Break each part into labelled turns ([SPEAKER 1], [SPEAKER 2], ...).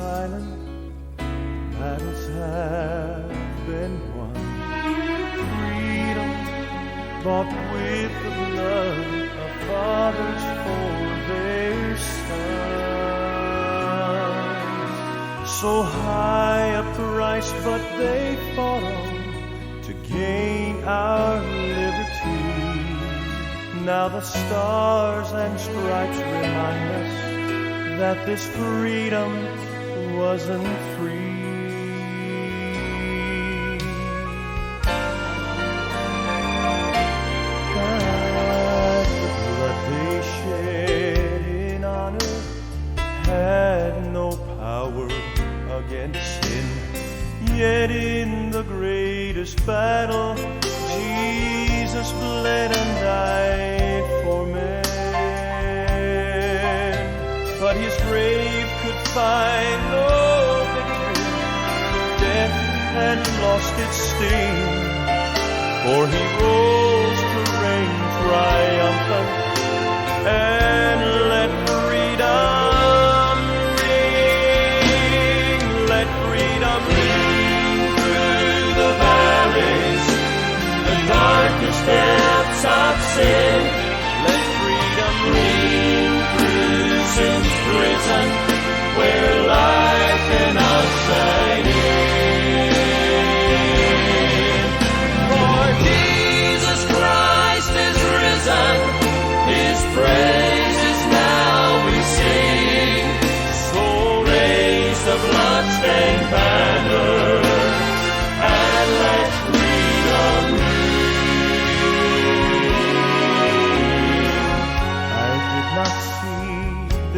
[SPEAKER 1] silent, battles have been won. Freedom bought with the blood of fathers for their sons. So high a price, but they fought on to gain our liberty. Now the stars and stripes remind us that this freedom wasn't free. But the blood they shed in honor had no power against sin. Yet in the greatest battle, Jesus bled and died for men. But his grave could find no victory. Death had lost its sting, for he rose to reign triumphant and let freedom ring. Let freedom ring through the valleys, the darkest depths of sin. Let freedom ring through sin's prison, where life cannot shine in. For Jesus Christ is risen, his praises now we sing. So raise the bloodstained banner and let freedom ring. I did not see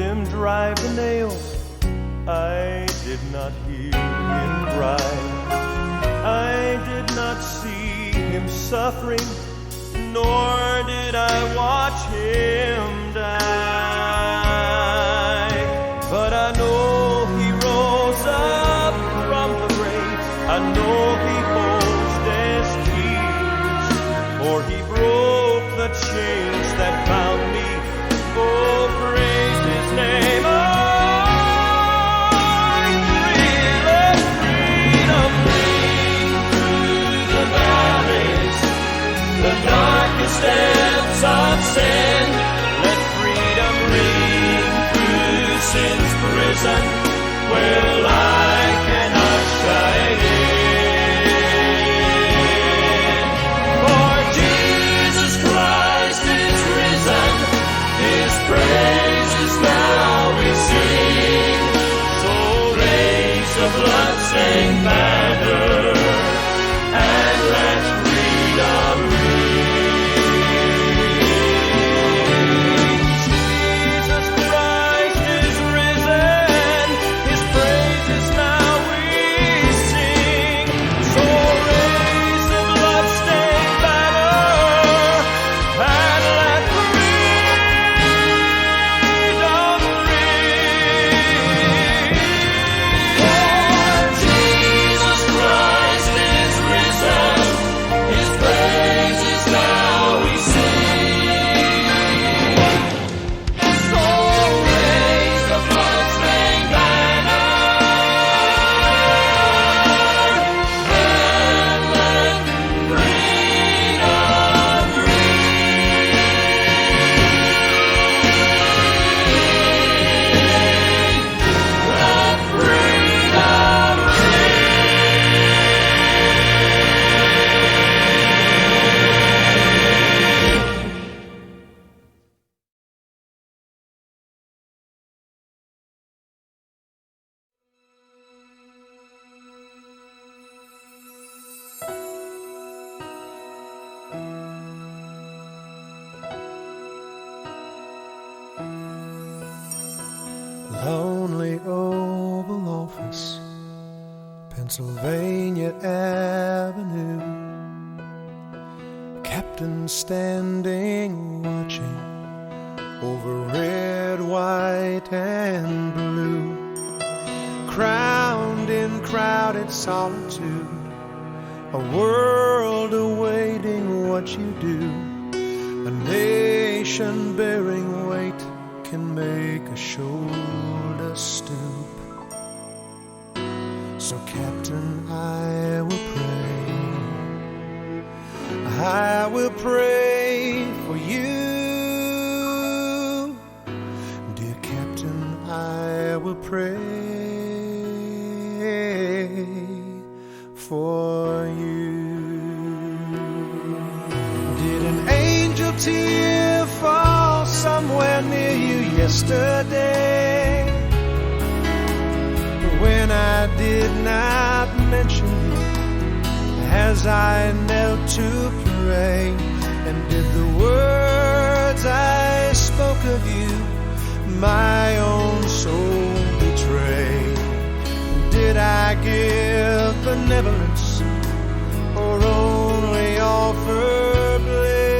[SPEAKER 1] them drive the nails, I did not hear him cry, I did not see him suffering, nor did I watch him die. But I know he rose up from the grave, I know he holds death's keys, for he broke the chains that bound me. Oh, praise his name. Oh, let freedom ring through the valleys, the darkest depths of sin. Let freedom ring through sin's prison, where light cannot shine in. For Jesus Christ is risen, his praises now we sing. So raise the bloodstained banner and let freedom ring. Jesus Christ is risen, his praises now we sing. So raise the bloodstained banner and let freedom ring. For Jesus Christ is risen, his praises now we sing. So raise the bloodstained banner and let freedom ring. Let freedom
[SPEAKER 2] Lonely Oval Office, Pennsylvania Avenue. Captain standing watching over red, white, and blue. Crowned in crowded solitude, a world awaiting what you do. A nation bearing weight can make a shoulder stoop. So, Captain, I will pray. I will pray for you. Dear Captain, I will pray for you. Did an angel tear fall somewhere near you yesterday, when I did not mention you as I knelt to pray? And did the words I spoke of you my own soul betray? Did I give benevolence or only offer blame?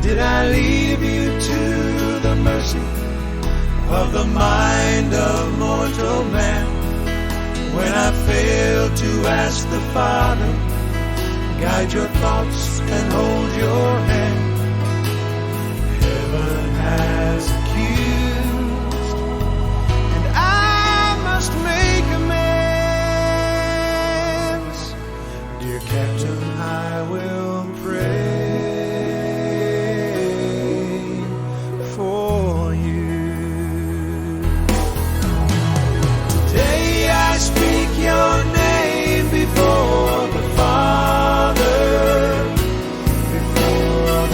[SPEAKER 2] Did I leave you to the mercy of the mind of mortal man, when I failed to ask the Father, guide your thoughts and hold your hand? Heaven has accused, and I must make amends. Dear Captain, I will pray for you. Today I speak your name before the Father, before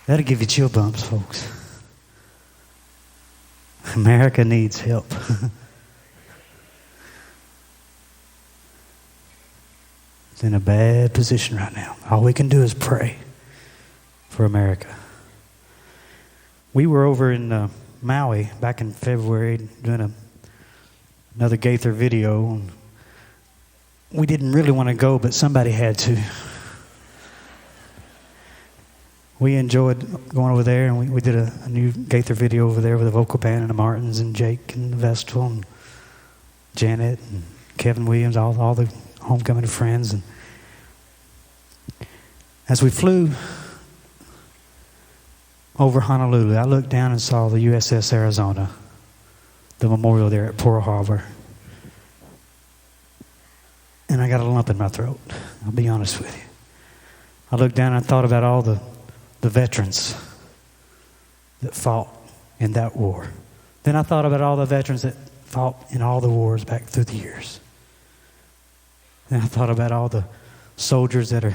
[SPEAKER 3] That'll give you chill bumps, folks. America needs help. It's in a bad position right now. All we can do is pray for America. We were over in Maui back in February doing another Gaither video. And we didn't really want to go, but somebody had to. We enjoyed going over there, and we did a new Gaither video over there with a vocal band and the Martins and Jake and the Vestal and Janet and Kevin Williams, all the homecoming friends. And as we flew over Honolulu, I looked down and saw the USS Arizona, the memorial there at Pearl Harbor. And I got a lump in my throat, I'll be honest with you. I looked down and I thought about all the veterans that fought in that war. Then I thought about all the veterans that fought in all the wars back through the years. Then I thought about all the soldiers that are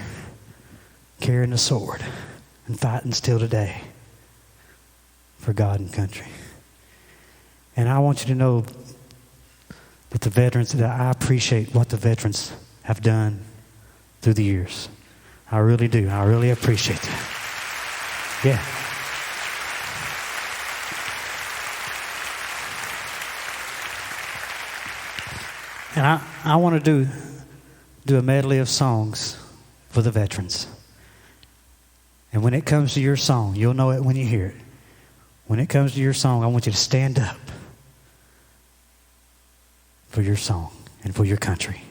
[SPEAKER 3] carrying the sword and fighting still today for God and country. And I want you to know that the veterans, that I appreciate what the veterans have done through the years. I really do. I really appreciate that. Yeah. And I want to do a medley of songs for the veterans. And when it comes to your song, you'll know it when you hear it. When it comes to your song, I want you to stand up for your song and for your country.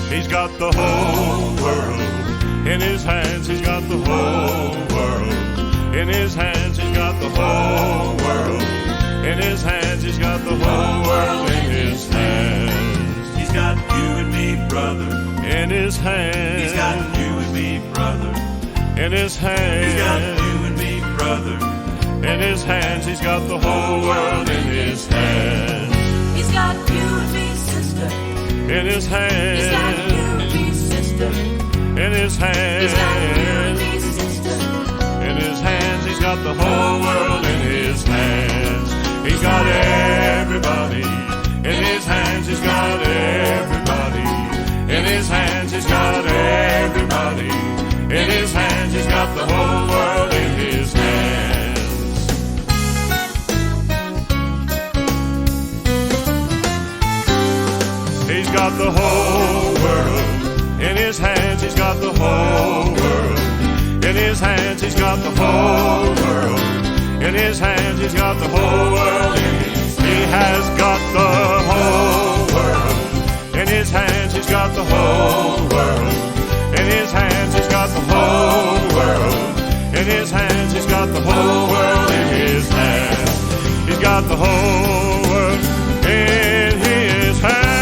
[SPEAKER 1] He's got the whole world in his hands. He's got the whole world in his hands. He's got the whole world in his hands. He's got the whole world in his hands.
[SPEAKER 2] He's got you and me, brother,
[SPEAKER 1] in his hands.
[SPEAKER 2] He's got you and me, brother,
[SPEAKER 1] in his hands.
[SPEAKER 2] He's got you and me, brother.
[SPEAKER 1] brother. In his hands, he's got the whole world in his hands.
[SPEAKER 4] He's got you and me, sister.
[SPEAKER 1] In his hands.
[SPEAKER 4] He's got you and me, sister.
[SPEAKER 1] In his hands.
[SPEAKER 4] He's got you and me, sister.
[SPEAKER 1] In his hands, he's got the whole world in his hands. He's got everybody. In his hands, he's got everybody. In his hands, he's got everybody. In his hands, he's got the whole world in his hands. He's got the whole world in his hands. He's got the whole world in his hands. He's got the whole world in his hands. He's got the whole world in his. He has got the whole world in his hands. He's got the whole world in his hands. He's got the whole world in his hands. He's got the whole world in his hands. He's got the whole world in his hands.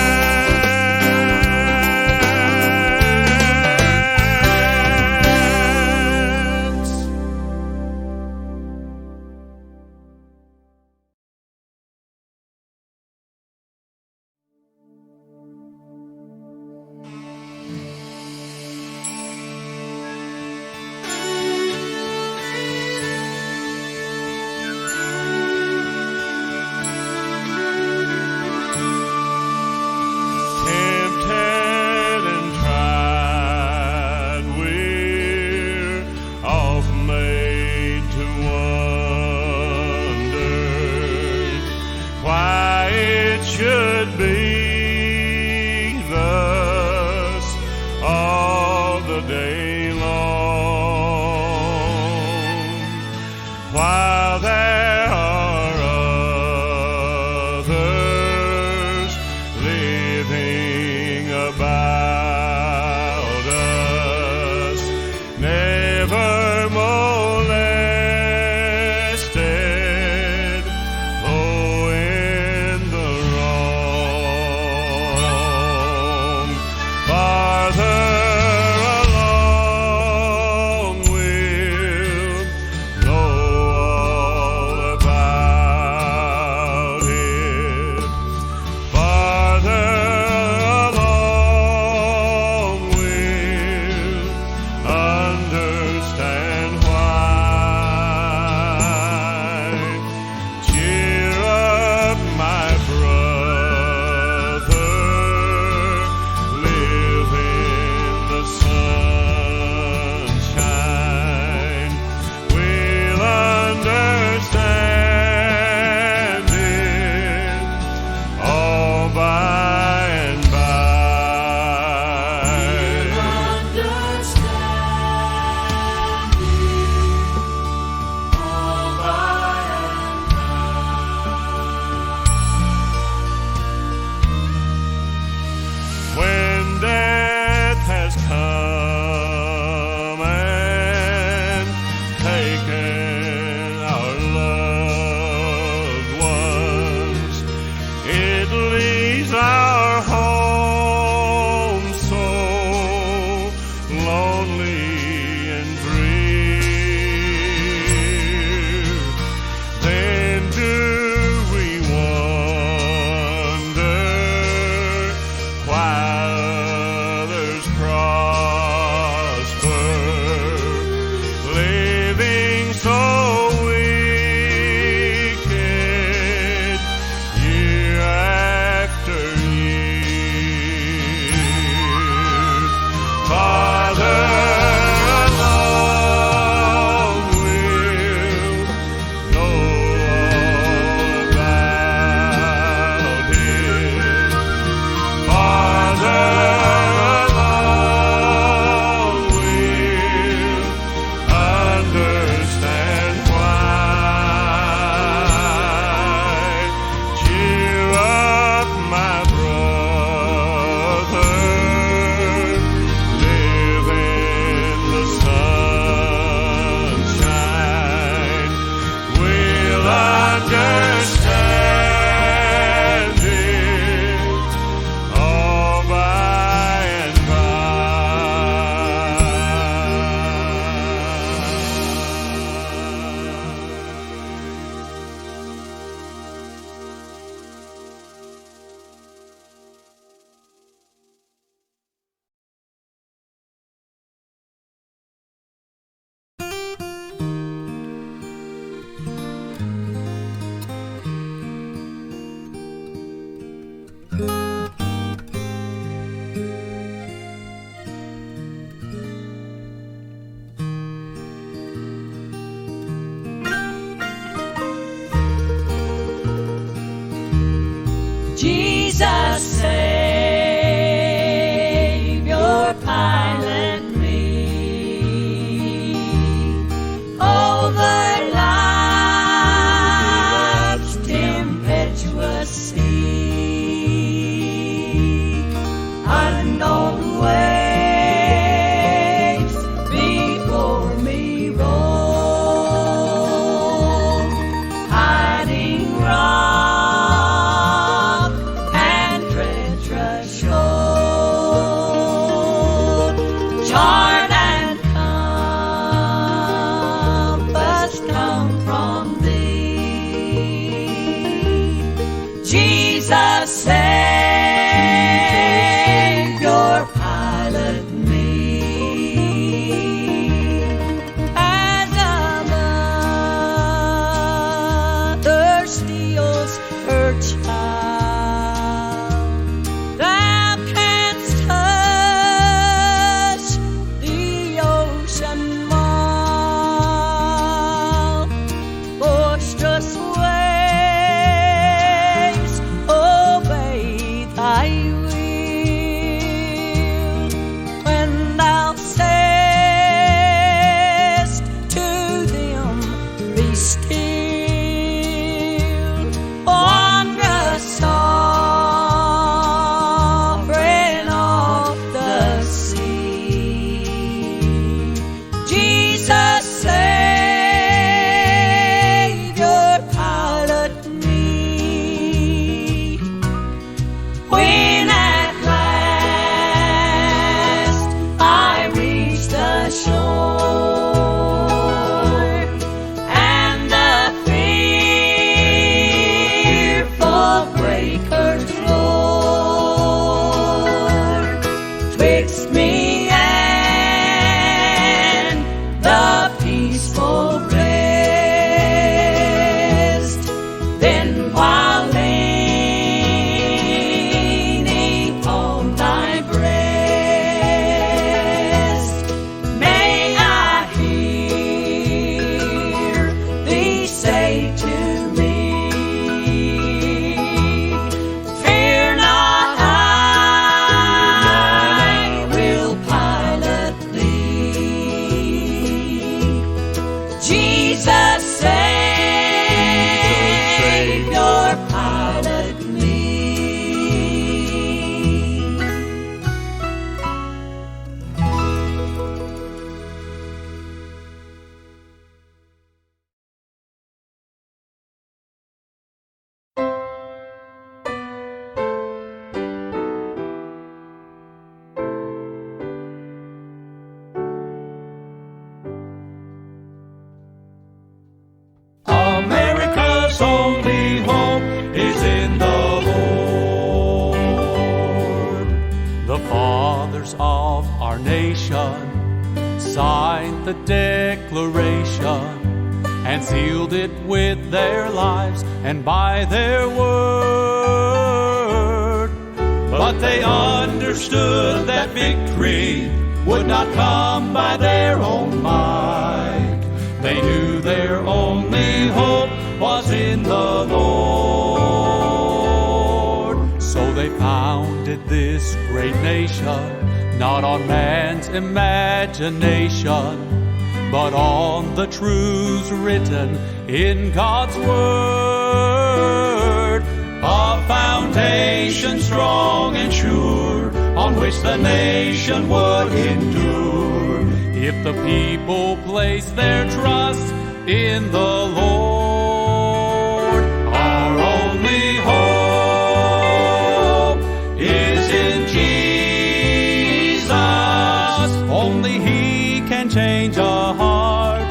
[SPEAKER 4] Jesus, Savior, pilot me over life's tempestuous sea. Unknown waves before me roll, hiding rock and treacherous shore, chart and compass come from thee. Jesus, Savior, pilot me as a mother steals her child. Thou canst touch the ocean wall, boisterous waves obey thy will. When thou sayest to them, be still, wondrous sovereign of the sea. Jesus, Savior, pilot me. When at last I reach the shore and the fearful breakers roar twixt me and the peaceful rest, then while leaning on thy breast, may I hear thee say to me, fear not, I will pilot thee. Jesus, Savior, pilot me.
[SPEAKER 1] America's only hope is in the Lord. The fathers of our nation signed the Declaration and sealed it with their lives and by their word. But they understood that victory would not come by their own might. They knew their only hope was in the Lord. So they founded this great nation, not on man's imagination, but on the truths written in God's Word. A foundation strong and sure, on which the nation would endure, if the people place their trust in the Lord. Our only hope is in Jesus. Only He can change a heart,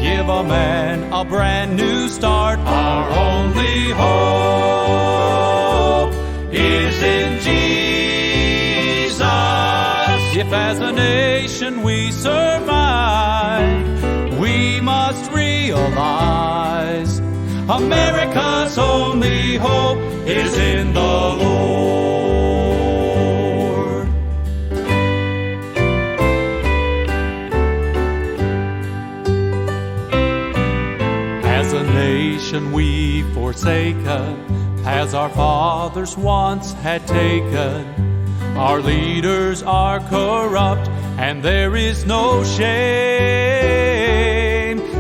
[SPEAKER 1] give a man a brand new start. Our only hope is in Jesus. If as a nation we survive, we must realize America's only hope is in the Lord.
[SPEAKER 5] 'cause our fathers once had taken. Our leaders are corrupt, and there is no shame.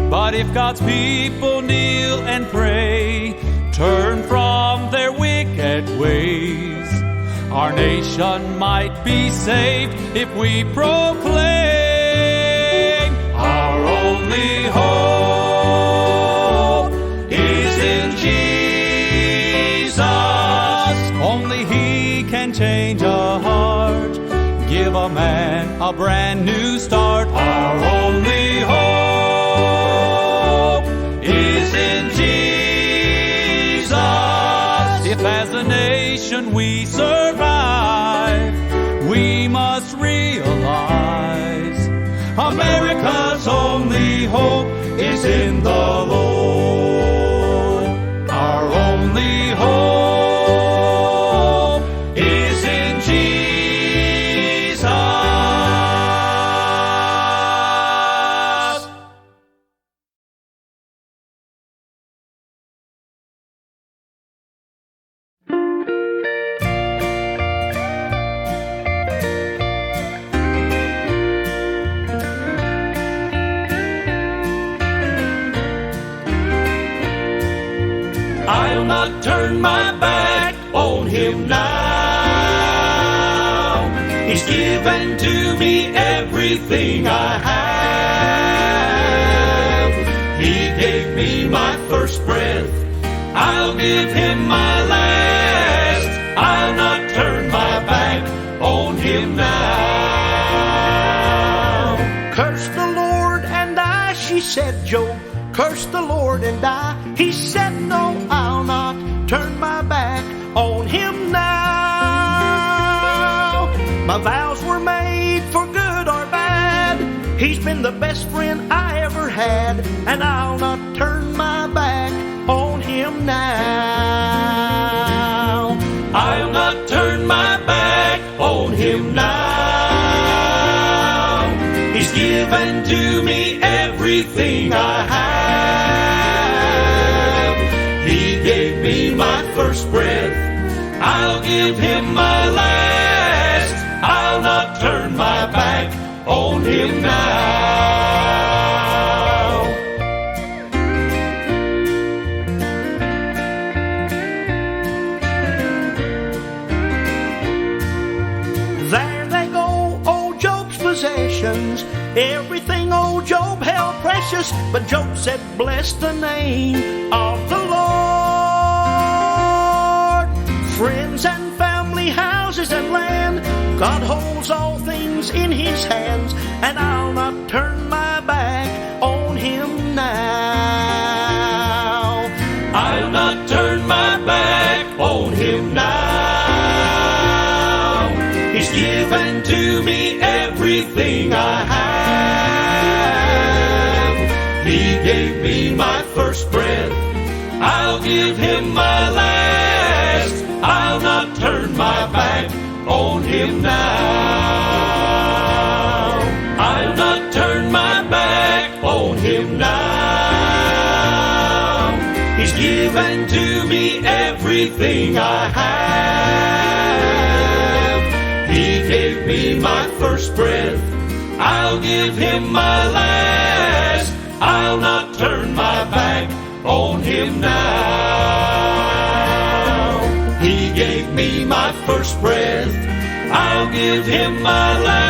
[SPEAKER 5] But if God's people kneel and pray, turn from their wicked ways, our nation might be saved if we proclaim our only hope is in Jesus. Only He can change a heart, give a man a brand new start. Our only hope is in Jesus. If as a nation we survive, we must realize America's only hope is in the Lord. Our only hope is in Jesus. I'll not turn my back on Him now. He's given to me everything I have. He gave me my first breath, I'll give Him my last. I'll not turn my back on Him now.
[SPEAKER 6] Curse the Lord and die, she said, Job. Curse the Lord and die. He said, no, I'll not turn my back on Him now. My vows were made for good or bad. He's been the best friend I ever had, and I'll not turn my back on Him now.
[SPEAKER 5] I'll not turn my back on Him now. He's given to me everything I have. He gave me my first breath, I'll give Him my last. I'll not turn my back on Him now.
[SPEAKER 6] There they go, old Job's possessions, everything old Job held precious. But Job said, bless the name of the Lord. Friends and family, houses and land, God holds all things in His hands, and I'll not turn my back on Him now.
[SPEAKER 5] I'll not turn my back on Him now. He's given to me everything I have. He gave me my first breath, I'll give Him my last. I'll not turn my back on Him now. I'll not turn my back on Him now. He's given to me everything I have. He gave me my first breath, I'll give Him my last. I'll not turn my back on Him now. He gave me my first breath, I'll give Him my last.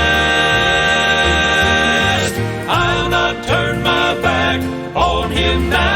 [SPEAKER 5] I'll not turn my back on Him now.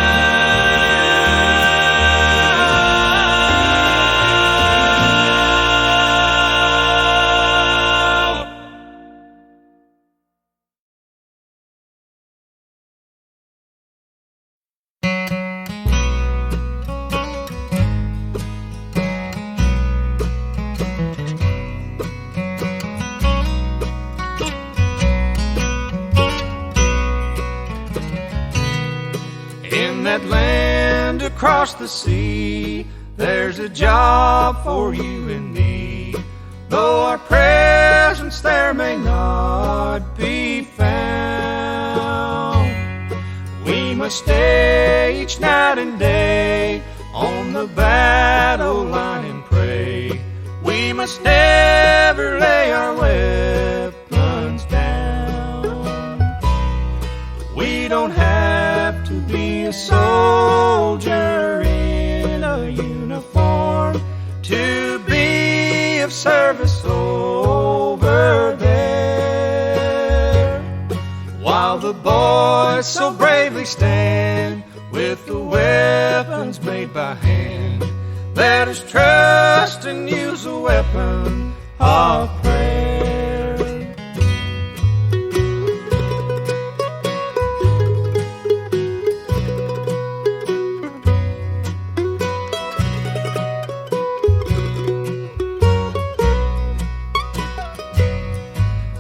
[SPEAKER 2] That land across the sea, there's a job for you and me. Though our presence there may not be found, we must stay each night and day
[SPEAKER 1] on the battle line and pray. We must never lay our weapons down. We don't have to be a soldier in a uniform to be of service over there. While the boys so bravely stand with the weapons made by hand, let us trust and use a weapon of prayer.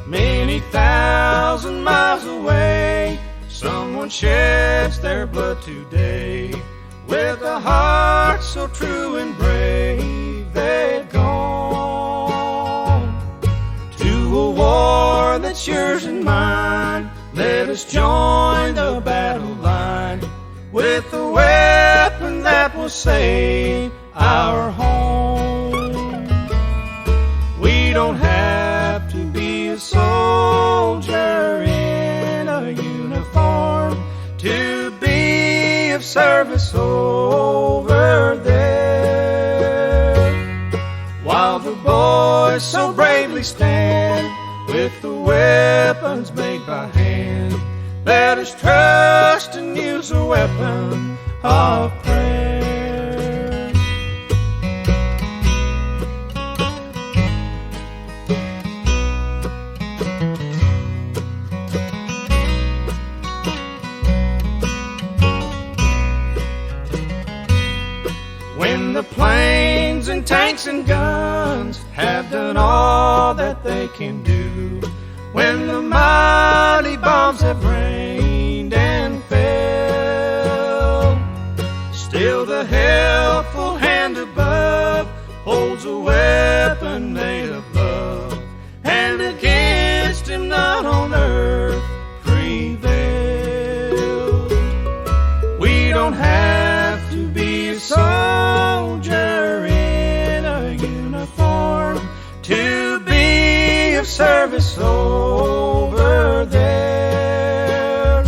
[SPEAKER 1] Many thousand miles away, someone sheds their blood today. With a heart so true and brave, they've gone to a war that's yours and mine. Let us join the battle line with a weapon that will save our home. We don't have to be a soldier in a uniform to be of service over there. While the boys so bravely stand with the weapons made by hand, let us trust and use a weapon of prayer. When the planes and tanks and guns have done all that they can do, when the mighty bombs have rained and fell, still the helpful hand above holds a weapon made of love, and against him not on earth prevail. We don't have to be a soldier in a uniform to be of service over there.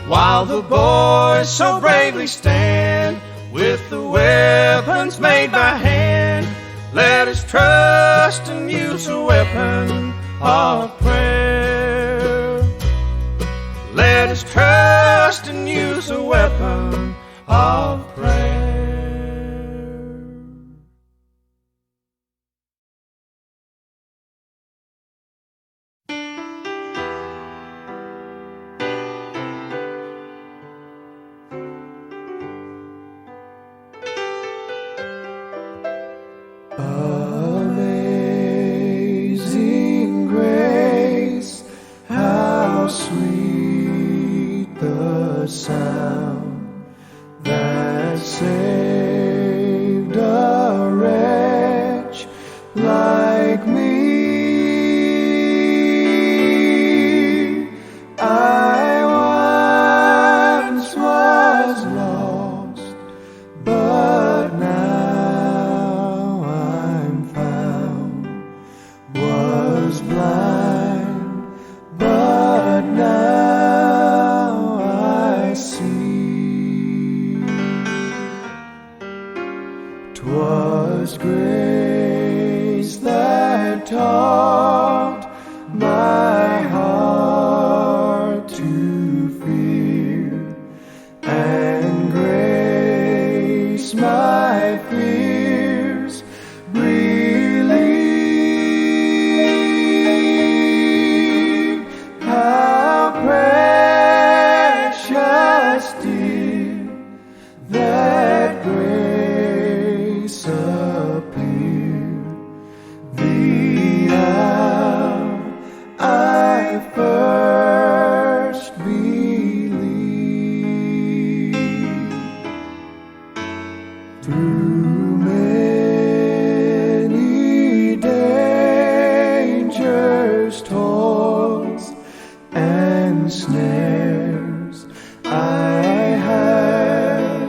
[SPEAKER 1] While the boys so bravely stand with the weapons made by hand, let us trust and use a weapon of prayer. Let us trust and use a weapon of prayer.
[SPEAKER 2] Amazing grace, how sweet the sound that saved a wretch like me. I once was lost, but now I'm found. Was blind, but now I see. 'Twas grace that taught my heart to fear, and grace my fears relieved. How precious dear that grace appeared the hour I first believed. Through many dangers, toils, and snares, I have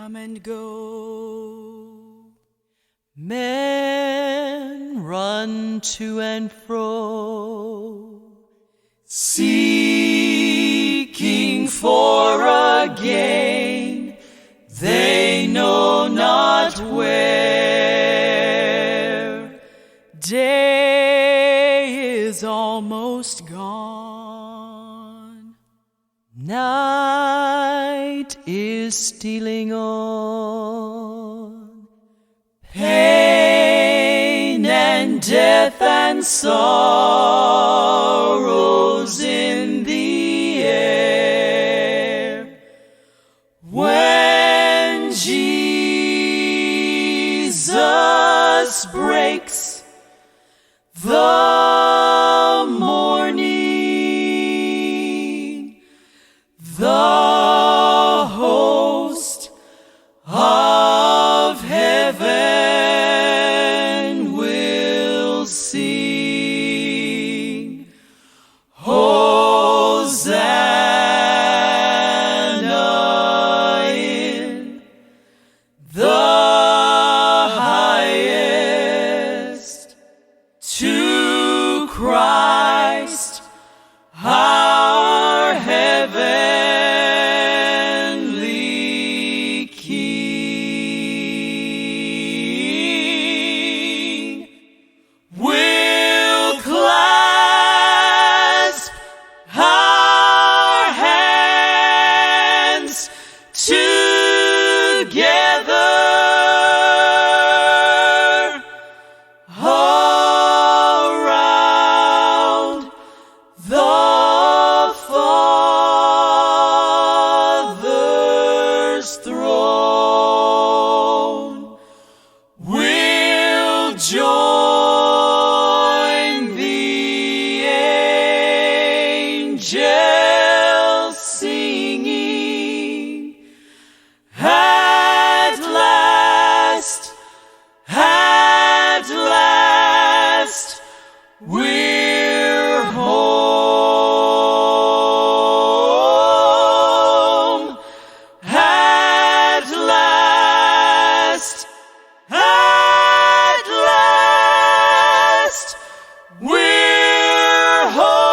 [SPEAKER 4] come and go. Men run to and fro, seeking for a gain they know not where. Day is almost gone, night is stealing on. Pain and death and sorrows in the air. When Jesus breaks the morning, the host of heaven will sing, Hosanna in the highest, to Christ our heavenly King. We'll clasp our hands together around the Father's throne. We'll join the angels singing, at last, we're home. At last, we're home.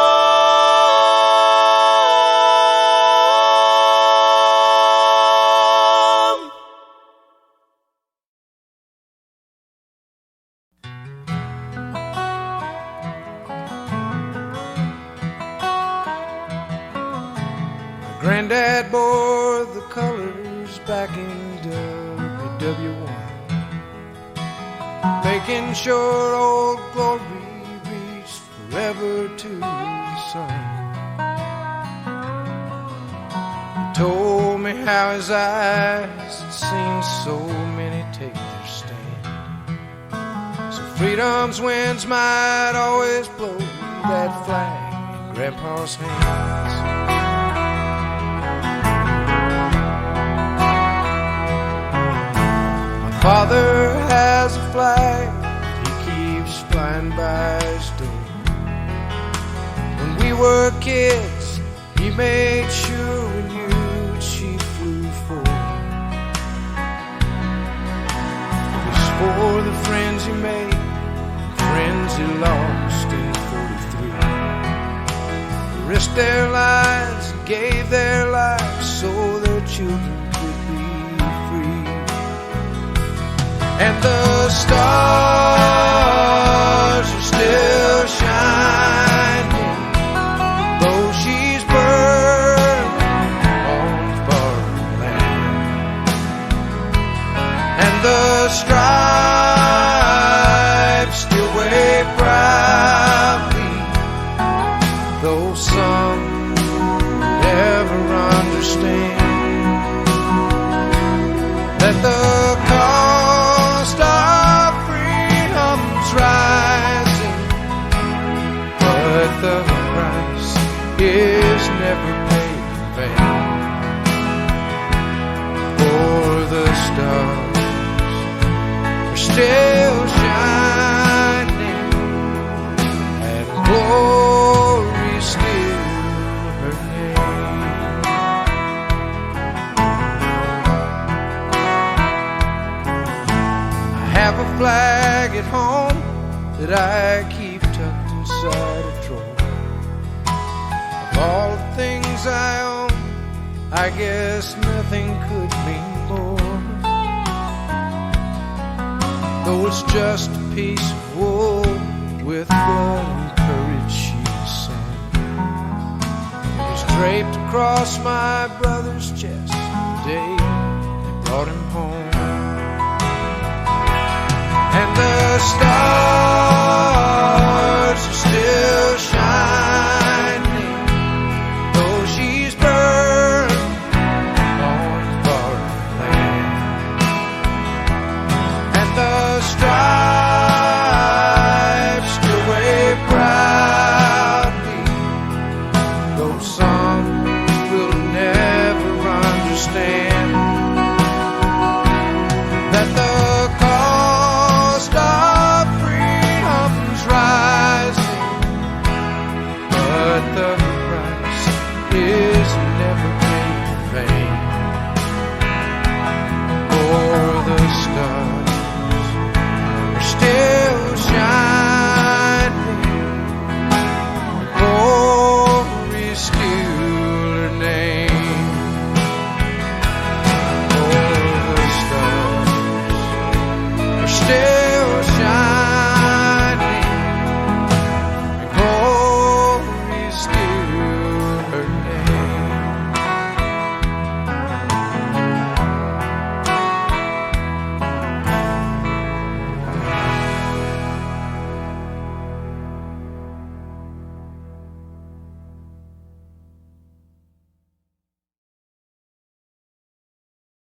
[SPEAKER 2] Granddad bore the colors back in WW1, making sure old glory reached forever to the sun. He told me how his eyes had seen so many take their stand, so freedom's winds might always blow that flag in Grandpa's hands. Father has a flag he keeps flying by his door. When we were kids, he made sure we knew what she flew for. It was for the friends he made, friends he lost in 43. They risked their lives and gave their lives so their children could be free. And the stars are still shining, though she's burned on foreign land. And the stripes still wave proudly, though some never understand that the cost of freedom's rising, but the price is never paid in vain. For the stars are still shining, and glory still her name. have a flag at home that I keep tucked inside a drawer. Of all the things I own, I guess nothing could mean more. Though it's just a piece of wool with blood and courage, she sang. It was draped across my brother's chest the day they brought him home. And the stars are still shining, though she's burned on foreign land. And the stripes still wave proudly, though some will never understand.